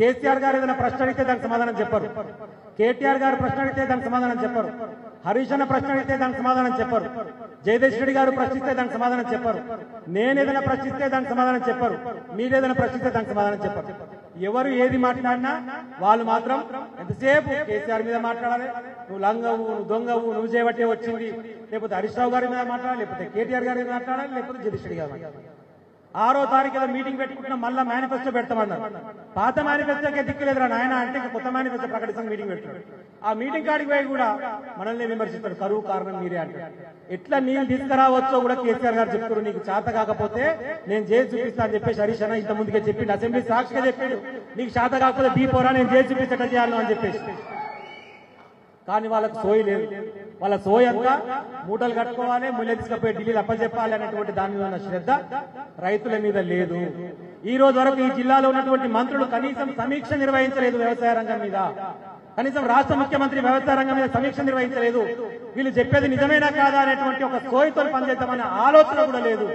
కేసీఆర్ గారు ఏదైనా ప్రశ్న అడిగితే దానికి సమాధానం చెప్పరు, కేటీఆర్ గారు ప్రశ్న అడిగితే దానికి సమాధానం చెప్పరు, హరీష్ అన్న ప్రశ్న అడిగితే దానికి సమాధానం చెప్పరు, జయదేశ్ రెడ్డి గారు ప్రశ్నిస్తే దానికి సమాధానం చెప్పరు, నేనేదైనా ప్రశ్నిస్తే దానికి సమాధానం చెప్పరు, మీరేదైనా ప్రశ్నిస్తే దానికి సమాధానం చెప్పరు. ఎవరు ఏది మాట్లాడినా వాళ్ళు మాత్రం ఎంతసేపు కేసీఆర్ మీద మాట్లాడాలి, నువ్వు లంగవు, నువ్వు దొంగవు, నువ్వు చేయబట్టే వచ్చింది, లేకపోతే హరీష్ రావు గారి మీద మాట్లాడాలి, లేకపోతే కేటీఆర్ గారి మీద మాట్లాడాలి, లేకపోతే జగదీష్ రెడ్డి గారు మాట్లాడాలి. 6వ తారీఖు ఏదో మీటింగ్ పెట్టుకుంటున్నా, మళ్ళీ మేనిఫెస్టో పెడతామన్నారు. పాత మేనిఫెస్టోకే దిక్కులేదురా నాయన అంటే ఇంకా కొత్త మేనిఫెస్టో ప్రకటిస్తాం మీటింగ్ పెట్టాడు. ఆ మీటింగ్ కాడికి పోయి కూడా మనల్ని విమర్శిస్తాడు, కరువు కారణం మీరే అంటారు. ఎట్లా నీళ్ళు తీసుకురావచ్చో కూడా కేసీఆర్ గారు చెప్తారు. నీకు చేత కాకపోతే నేను చేసి చూపిస్తా అని చెప్పేసి హరీష్ అన్న ఇంత ముందుకే చెప్పిండు, అసెంబ్లీ సాక్షిగా చెప్పాడు, నీకు చేత కాకపోతే దీపోరా నేను చేసి చూపిస్తా చేయాలి అని చెప్పేసి. కానీ వాళ్ళకు సోయి లేదు. వాళ్ళ సోయి అంతా మూటలు కట్టుకోవాలి, ముళ్ళ తీసుకుపోయి ఢిల్లీలో అప్పచెప్పాలి అనేటువంటి దాని మీద ఉన్న శ్రద్ధ రైతుల మీద లేదు. ఈ రోజు వరకు ఈ జిల్లాలో ఉన్నటువంటి మంత్రులు కనీసం సమీక్ష నిర్వహించలేదు వ్యవసాయ రంగం మీద, కనీసం రాష్ట్ర ముఖ్యమంత్రి వ్యవసాయ రంగం మీద సమీక్ష నిర్వహించలేదు. వీళ్ళు చెప్పేది నిజమేనా కాదా అనేటువంటి ఒక సోయితో పనిచేద్దామనే ఆలోచన కూడా లేదు.